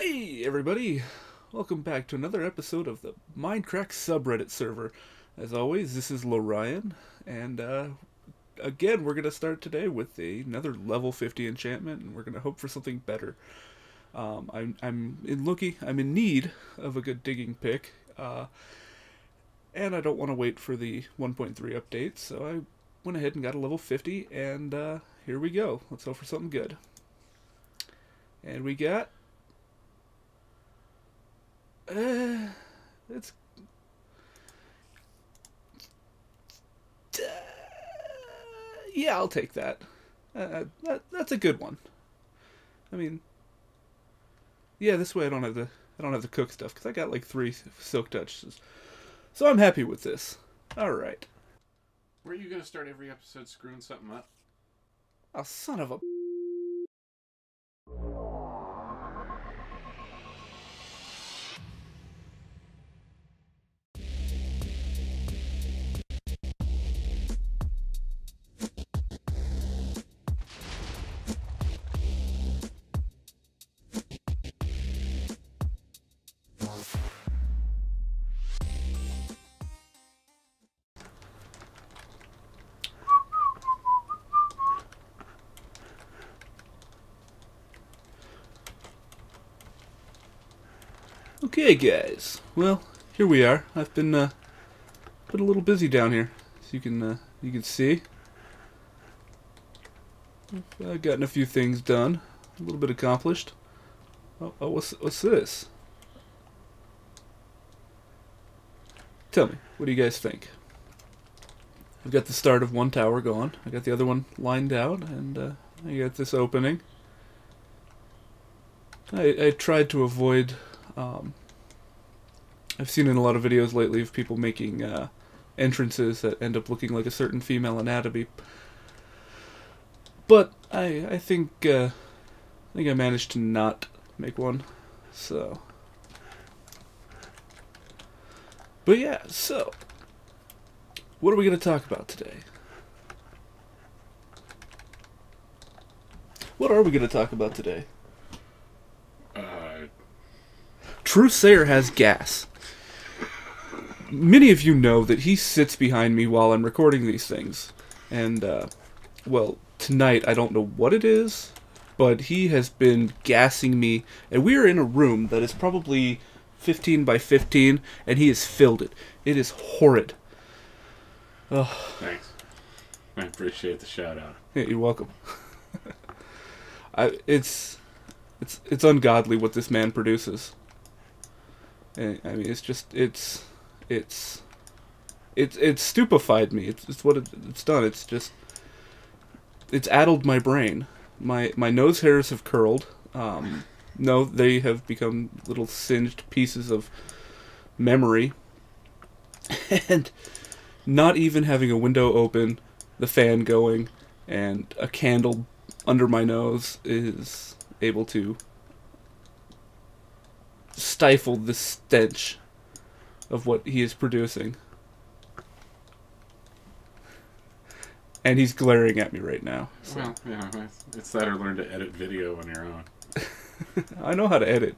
Hey everybody! Welcome back to another episode of the Mindcrack SUB-REDDIT server. As always, this is Loryen, and again, we're going to start today with another level 50 enchantment, and we're going to hope for something better. I'm in need of a good digging pick, and I don't want to wait for the 1.3 update, so I went ahead and got a level 50, and here we go. Let's hope for something good. And we got... it's... yeah, I'll take that. That's a good one. I mean, yeah, this way I don't have to cook stuff because I got like 3 silk touches, so I'm happy with this. All right. Were you gonna start every episode screwing something up? Oh, son of a... Okay, guys. Well, here we are. I've been a little busy down here, as you can see. I've gotten a few things done, a little bit accomplished. Oh, what's this? Tell me, what do you guys think? I've got the start of one tower going. I got the other one lined out, and I got this opening. I tried to avoid. I've seen in a lot of videos lately of people making entrances that end up looking like a certain female anatomy. But I think I managed to not make one. So. But yeah, so what are we going to talk about today? What are we going to talk about today? Truthseiyer has gas. Many of you know that he sits behind me while I'm recording these things. And, well, tonight I don't know what it is, but he has been gassing me. And we are in a room that is probably 15 by 15, and he has filled it. It is horrid. Ugh. Thanks. I appreciate the shout out. Yeah, you're welcome. It's ungodly what this man produces. I mean, it's stupefied me. It's what it's done. It's addled my brain. My nose hairs have curled. No, they have become little singed pieces of memory. And not even having a window open, the fan going, and a candle under my nose is able to stifle the stench of what he is producing. And he's glaring at me right now. So. Well, yeah, it's that or learn to edit video on your own. I know how to edit.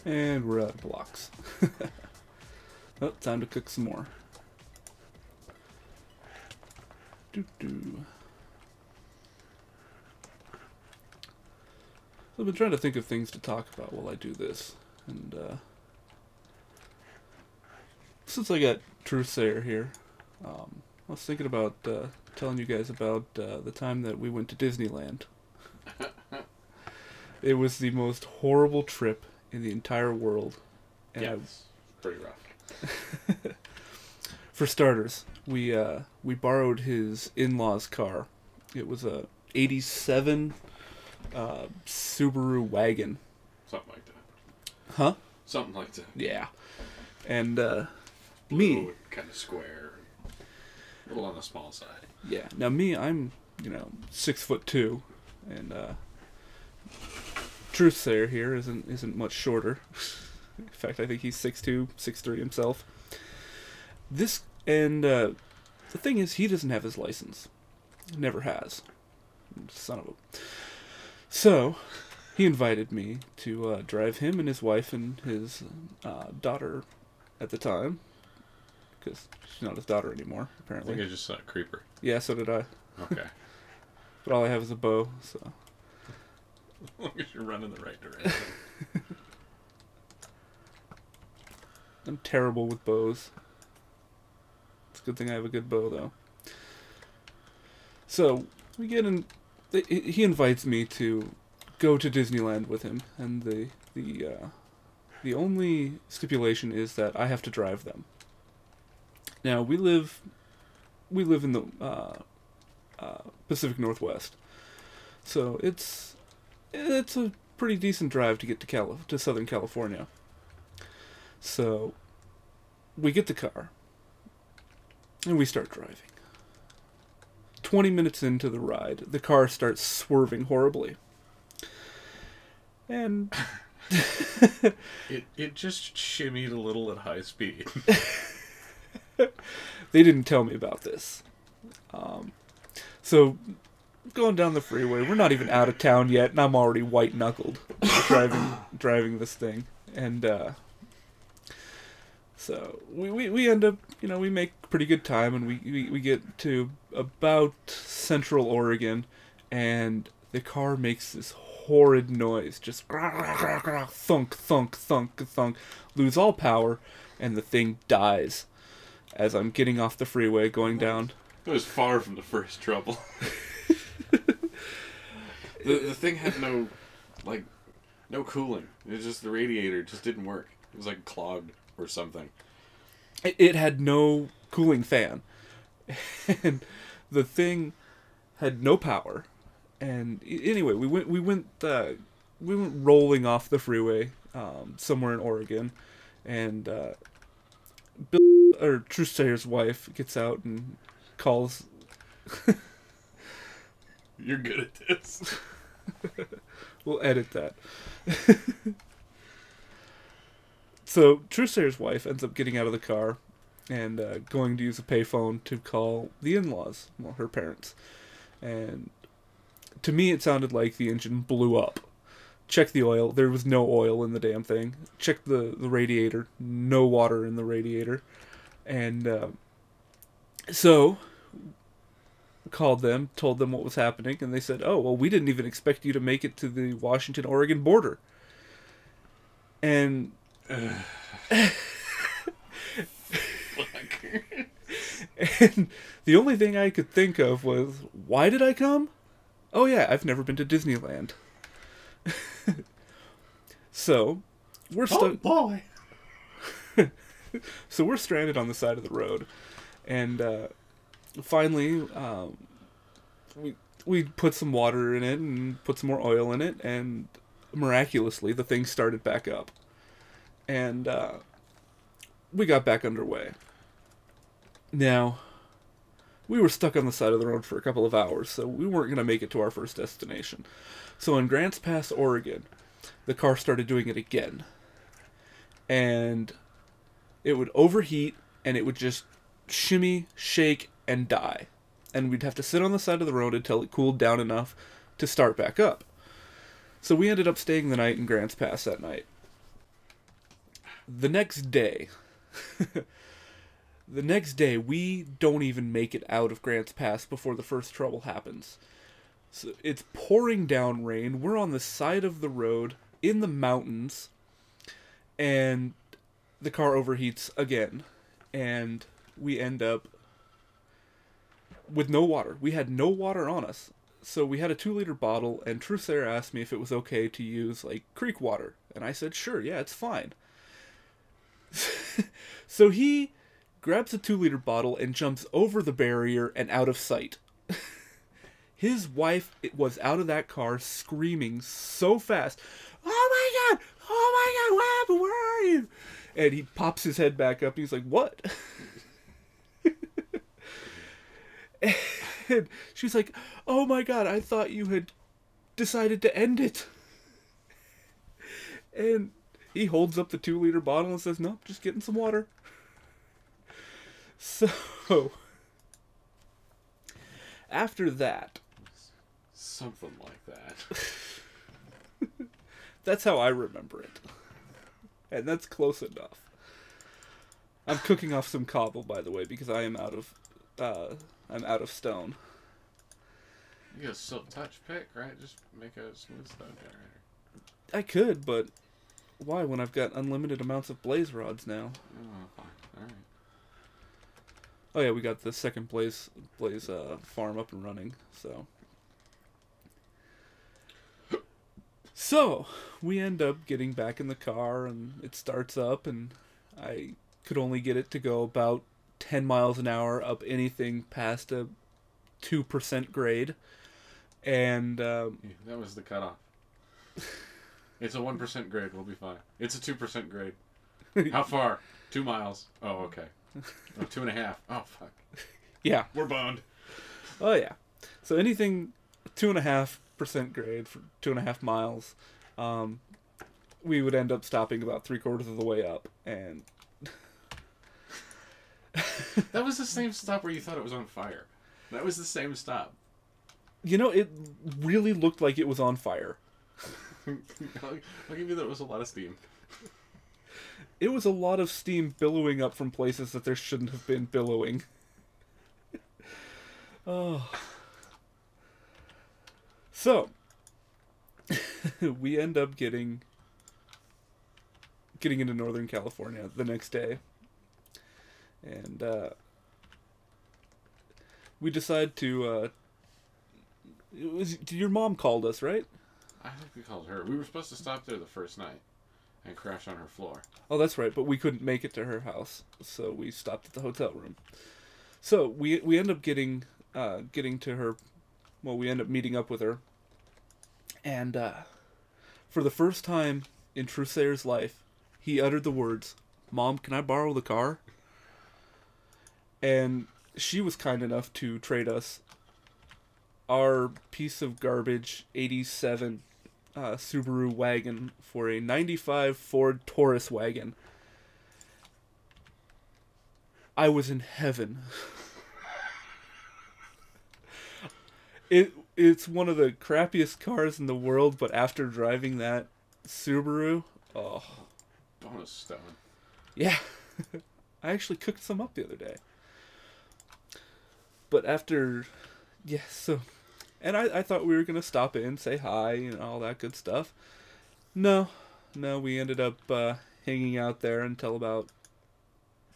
And we're out of blocks. Oh, time to cook some more. Doo-doo. So I've been trying to think of things to talk about while I do this. And, since I got Truthseiyer here, I was thinking about telling you guys about the time that we went to Disneyland. It was the most horrible trip in the entire world. And yeah, it's pretty rough. For starters, we borrowed his in-laws' car. It was a '87 Subaru wagon. Something like that. Huh? Something like that. Yeah. And Blue, kind of square, a little on the small side. Yeah. Now me, I'm 6'2", and Truthseiyer here isn't much shorter. In fact, I think he's 6'2", 6'3" himself. The thing is, he doesn't have his license. Never has. Son of a... So, he invited me to drive him and his wife and his daughter at the time. Because she's not his daughter anymore, I apparently. think I just saw a creeper. Yeah, so did I. Okay. But all I have is a bow, so... As long as you're running the right direction. I'm terrible with bows. It's a good thing I have a good bow, though. So, we get in... He invites me to go to Disneyland with him, and the only stipulation is that I have to drive them. Now, we live in the Pacific Northwest, so it's a pretty decent drive to get to Southern California. So, we get the car, and we start driving. 20 minutes into the ride, the car starts swerving horribly. And... it just shimmied a little at high speed. They didn't tell me about this. So, going down the freeway, we're not even out of town yet, and I'm already white-knuckled driving this thing. And, so, we end up, we make pretty good time, and we get to about Central Oregon, and the car makes this horrid noise, just thunk, thunk, thunk, thunk, lose all power, and the thing dies as I'm getting off the freeway going down. It was far from the first trouble. the thing had no cooling. It was just the radiator just didn't work. It was like clogged or something. It had no cooling fan, and the thing had no power. And anyway, we went rolling off the freeway somewhere in Oregon, and Truthsayer's wife gets out and calls. You're good at this. We'll edit that. So Truthsayer's wife ends up getting out of the car and going to use a payphone to call the in-laws, well, her parents. And to me, it sounded like the engine blew up. Check the oil. There was no oil in the damn thing. Check the radiator. No water in the radiator. And so, called them, told them what was happening, and they said, oh, well, we didn't even expect you to make it to the Washington-Oregon border. And... and the only thing I could think of was, why did I come? Oh yeah, I've never been to Disneyland. So, we're stuck. Oh boy! So we're stranded on the side of the road, and finally, we put some water in it and put some more oil in it, and miraculously the thing started back up, and we got back underway. Now, we were stuck on the side of the road for a couple of hours, so we weren't going to make it to our first destination. So in Grants Pass, Oregon, the car started doing it again. And it would overheat, and it would just shimmy, shake, and die. And we'd have to sit on the side of the road until it cooled down enough to start back up. So we ended up staying the night in Grants Pass that night. The next day, The next day, we don't even make it out of Grants Pass before the first trouble happens. So it's pouring down rain. We're on the side of the road in the mountains, and the car overheats again, and we end up with no water. We had no water on us. So we had a 2-liter bottle, and Truthseiyer asked me if it was okay to use, like, creek water. And I said, sure, yeah, it's fine. So he grabs a 2-liter bottle and jumps over the barrier and out of sight. His wife was out of that car screaming so fast, "Oh my God! Oh my God! What happened? Where are you?" And he pops his head back up and he's like, "What?" And she's like, "Oh my God, I thought you had decided to end it." And he holds up the 2-liter bottle and says, "Nope, just getting some water." So, after that... Something like that. That's how I remember it. And that's close enough. I'm cooking off some cobble, by the way, because I'm out of stone. You got a silk touch pick, right? Just make a smooth stone generator. I could, but why when I've got unlimited amounts of blaze rods now? Oh, fine. Alright. Oh yeah, we got the second blaze farm up and running, so... So, we end up getting back in the car, and it starts up, and I could only get it to go about 10 miles an hour up anything past a 2% grade. And, that was the cutoff. It's a 1% grade, we'll be fine. It's a 2% grade. How far? 2 miles. Oh, okay. Oh, 2.5. Oh, fuck. Yeah. We're boned. Oh, yeah. So anything 2.5% grade for 2.5 miles, we would end up stopping about 3/4 of the way up, and... That was the same stop where you thought it was on fire. That was the same stop. You know, it really looked like it was on fire. I'll give you that it was a lot of steam. It was a lot of steam billowing up from places that there shouldn't have been billowing. Oh. So, we end up getting into Northern California the next day. And, we decide to, your mom called us, right? I think we called her. We were supposed to stop there the first night and crash on her floor. Oh, that's right, but we couldn't make it to her house, so we stopped at the hotel room. So, we end up getting to her, well, we end up meeting up with her, and, for the first time in Truthsayer's life, he uttered the words, "Mom, can I borrow the car?" And she was kind enough to trade us our piece of garbage 87 Subaru wagon for a 95 Ford Taurus wagon. I was in heaven. It's one of the crappiest cars in the world, but after driving that Subaru, oh. Bonus stone. Yeah. I actually cooked some up the other day. But after, yeah, so, and I thought we were going to stop in, say hi, and all that good stuff. No, we ended up hanging out there until about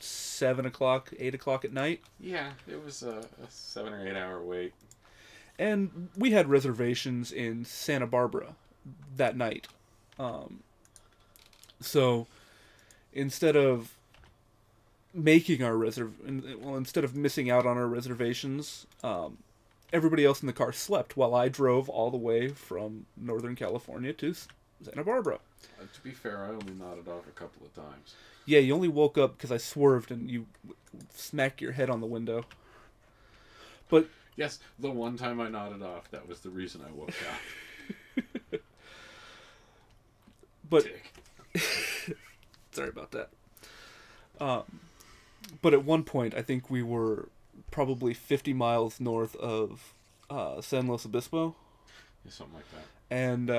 7 o'clock, 8 o'clock at night. Yeah, it was a 7 or 8 hour wait. And we had reservations in Santa Barbara that night. So, instead of making our instead of missing out on our reservations, everybody else in the car slept while I drove all the way from Northern California to Santa Barbara. To be fair, I only nodded off a couple of times. Yeah, you only woke up because I swerved and you smacked your head on the window. But yes, the one time I nodded off, that was the reason I woke up. But Dick. Sorry about that. But at one point, I think we were probably 50 miles north of San Luis Obispo. Yeah, something like that. And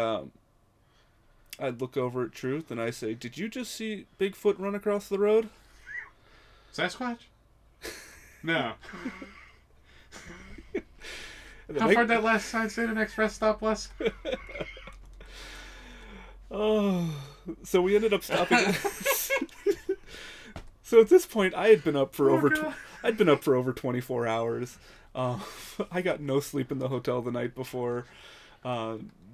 I'd look over at Truth and I say, "Did you just see Bigfoot run across the road?" Sasquatch? No. The How far did that last sign say the next rest stop was? Oh, so we ended up stopping. So at this point, I had been up for I'd been up for over 24 hours. I got no sleep in the hotel the night before.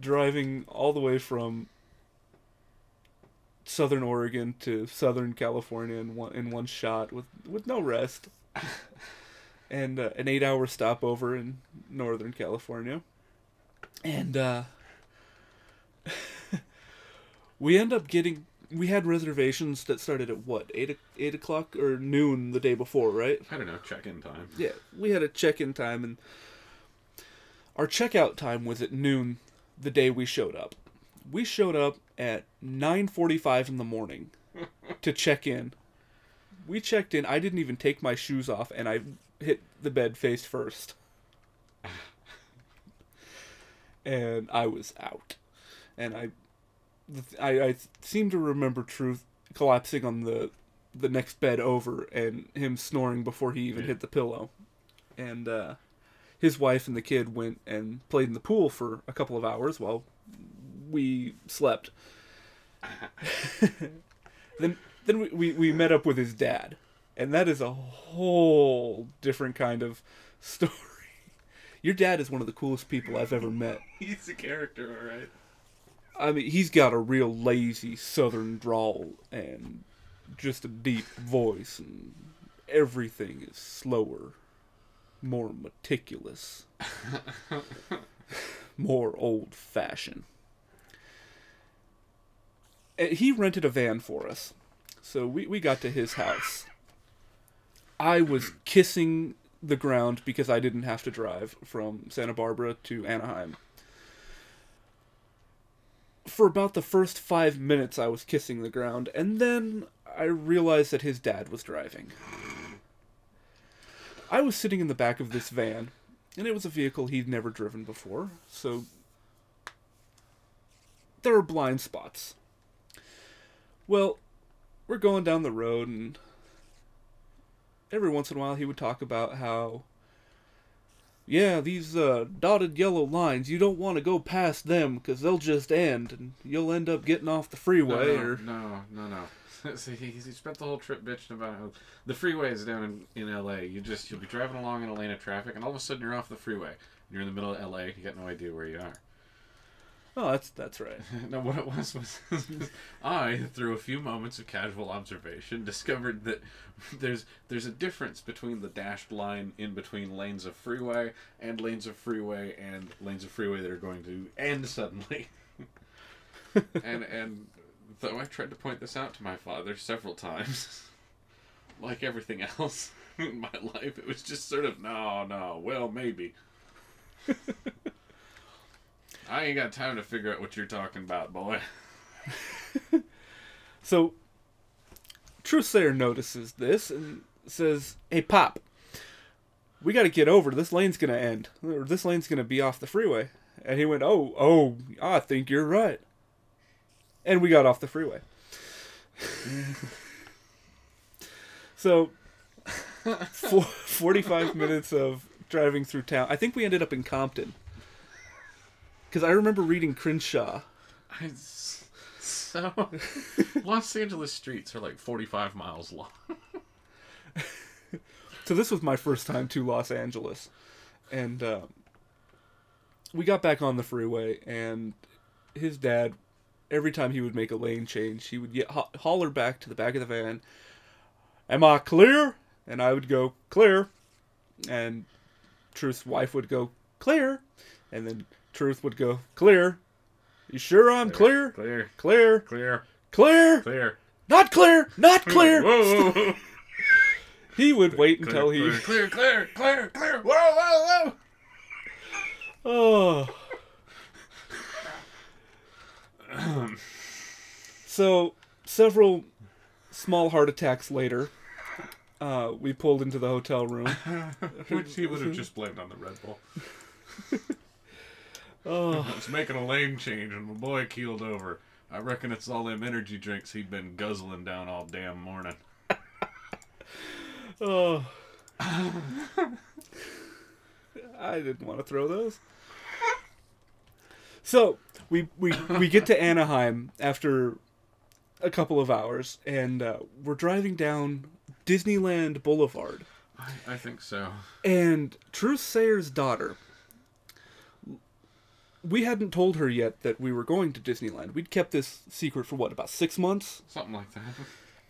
Driving all the way from Southern Oregon to Southern California in one shot with no rest. And an 8-hour stopover in Northern California. And we end up we had reservations that started at what, 8 o'clock or noon the day before, right? I don't know, check-in time. Yeah, we had a check-in time, and our checkout time was at noon the day we showed up. We showed up at 9:45 in the morning to check in. We checked in, I didn't even take my shoes off, and I hit the bed face first. And I was out. And I seem to remember Truth collapsing on the next bed over and him snoring before he even hit the pillow. And his wife and the kid went and played in the pool for a couple of hours while we slept. Then we met up with his dad. And that is a whole different kind of story. Your dad is one of the coolest people I've ever met. He's a character, alright. I mean, he's got a real lazy southern drawl and just a deep voice, and everything is slower, more meticulous, more old-fashioned. He rented a van for us, so we got to his house. I was kissing the ground because I didn't have to drive from Santa Barbara to Anaheim. For about the first 5 minutes, I was kissing the ground, and then I realized that his dad was driving. I was sitting in the back of this van, and it was a vehicle he'd never driven before, so there were blind spots. Well, we're going down the road, and every once in a while he would talk about how, yeah, these dotted yellow lines, you don't want to go past them because they'll just end and you'll end up getting off the freeway. No. So he spent the whole trip bitching about how the freeway is down in LA. You'll be driving along in a lane of traffic and all of a sudden you're off the freeway. You're in the middle of LA, you got no idea where you are. Oh, that's right. No, what it was I, through a few moments of casual observation, discovered that there's a difference between the dashed line in between lanes of freeway and lanes of freeway that are going to end suddenly. and though I tried to point this out to my father several times, like everything else in my life, it was just sort of, no, well, maybe. I ain't got time to figure out what you're talking about, boy. So, Truthseiyer notices this and says, "Hey, Pop, we got to get over. This lane's going to end. Or this lane's going to be off the freeway." And he went, oh, I think you're right. And we got off the freeway. So, 45 minutes of driving through town. I think we ended up in Compton. Because I remember reading Crenshaw. So, Los Angeles streets are like 45 miles long. So this was my first time to Los Angeles. And we got back on the freeway, and his dad, every time he would make a lane change, he would holler back to the back of the van, "Am I clear?" And I would go, "Clear." And Truth's wife would go, "Clear." And then Truth would go, "Clear. You sure I'm clear? Clear. Clear. Clear. Clear. Clear. Not clear. Not clear." Whoa. He would wait until Clear. Whoa. Oh. So, several small heart attacks later, we pulled into the hotel room. Which he would have just blamed on the Red Bull. Oh. I was making a lane change and my boy keeled over. I reckon it's all them energy drinks he'd been guzzling down all damn morning. Oh. I didn't want to throw those. So, we get to Anaheim after a couple of hours, and we're driving down Disneyland Boulevard. I think so. And Truthsayer's daughter, we hadn't told her yet that we were going to Disneyland. We'd kept this secret for, what, about 6 months? Something like that.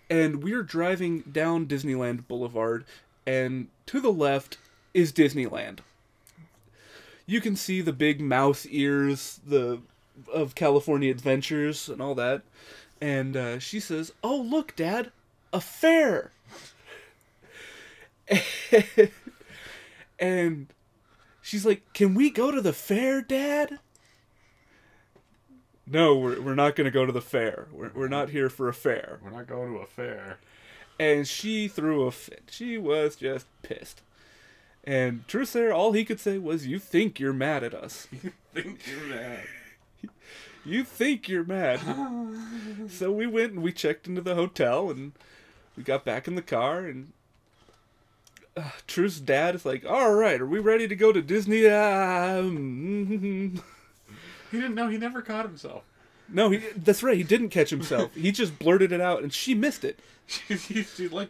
And we're driving down Disneyland Boulevard, and to the left is Disneyland. You can see the big mouse ears of California Adventures and all that. And she says, "Oh, look, Dad, a fair." And she's like, "Can we go to the fair, Dad?" No, we're not going to go to the fair. We're not here for a fair. We're not going to a fair. And she threw a fit. She was just pissed. And Truthseiyer, all he could say was, "You think you're mad at us. You think you're mad. You think you're mad." So we went and we checked into the hotel, and we got back in the car, and Truth's dad is like, "All right, are we ready to go to Disney?" He didn't know. He never caught himself. No, that's right. He didn't catch himself. He just blurted it out, and she missed it. She like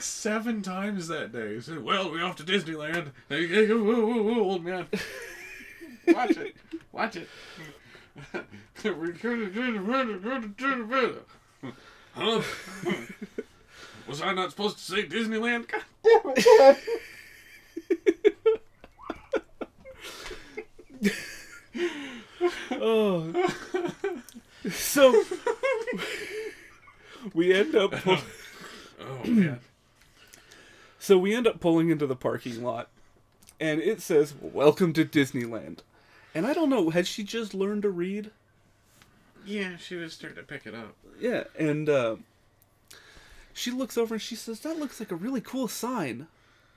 7 times that day. He said, "Well, we're off to Disneyland." Hey, whoa, old man. Watch it. Watch it. Huh? Was I not supposed to say Disneyland? God damn it. Oh. So we end up Oh man. So we end up pulling into the parking lot, and it says, "Welcome to Disneyland." And I don't know, had she just learned to read? Yeah, she was starting to pick it up. Yeah, and she looks over and she says, "That looks like a really cool sign.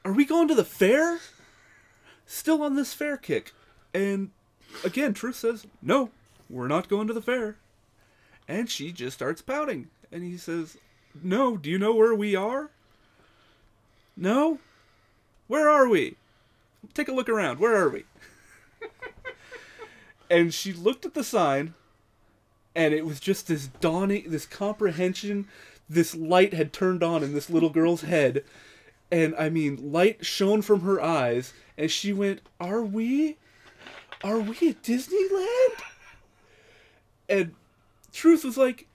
Are we going to the fair?" Still on this fair kick. And again, Truth says, "No, we're not going to the fair." And she just starts pouting. And he says, "No, do you know where we are?" "No? Where are we? Take a look around. Where are we?" And she looked at the sign, and it was just this dawning, this comprehension, this light had turned on in this little girl's head. And, I mean, light shone from her eyes, and she went, Are we at Disneyland?" And Truth was like,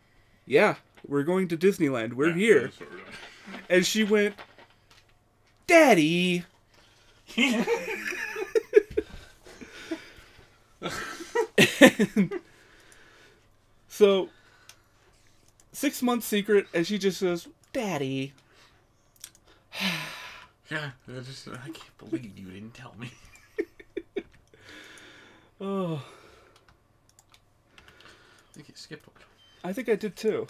"Yeah, we're going to Disneyland. We're here." And she went, "Daddy." And so 6 month secret, and she just says, "Daddy." Yeah, I can't believe you didn't tell me. Oh, I think you skipped one. I think I did too.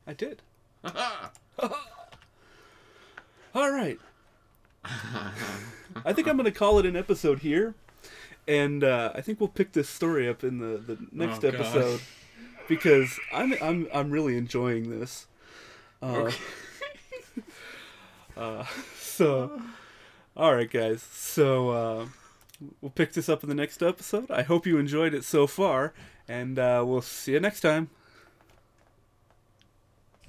I did. All right. I think I'm going to call it an episode here, and I think we'll pick this story up in the next episode, because I'm really enjoying this. Okay. So, all right, guys. So we'll pick this up in the next episode. I hope you enjoyed it so far, and we'll see you next time.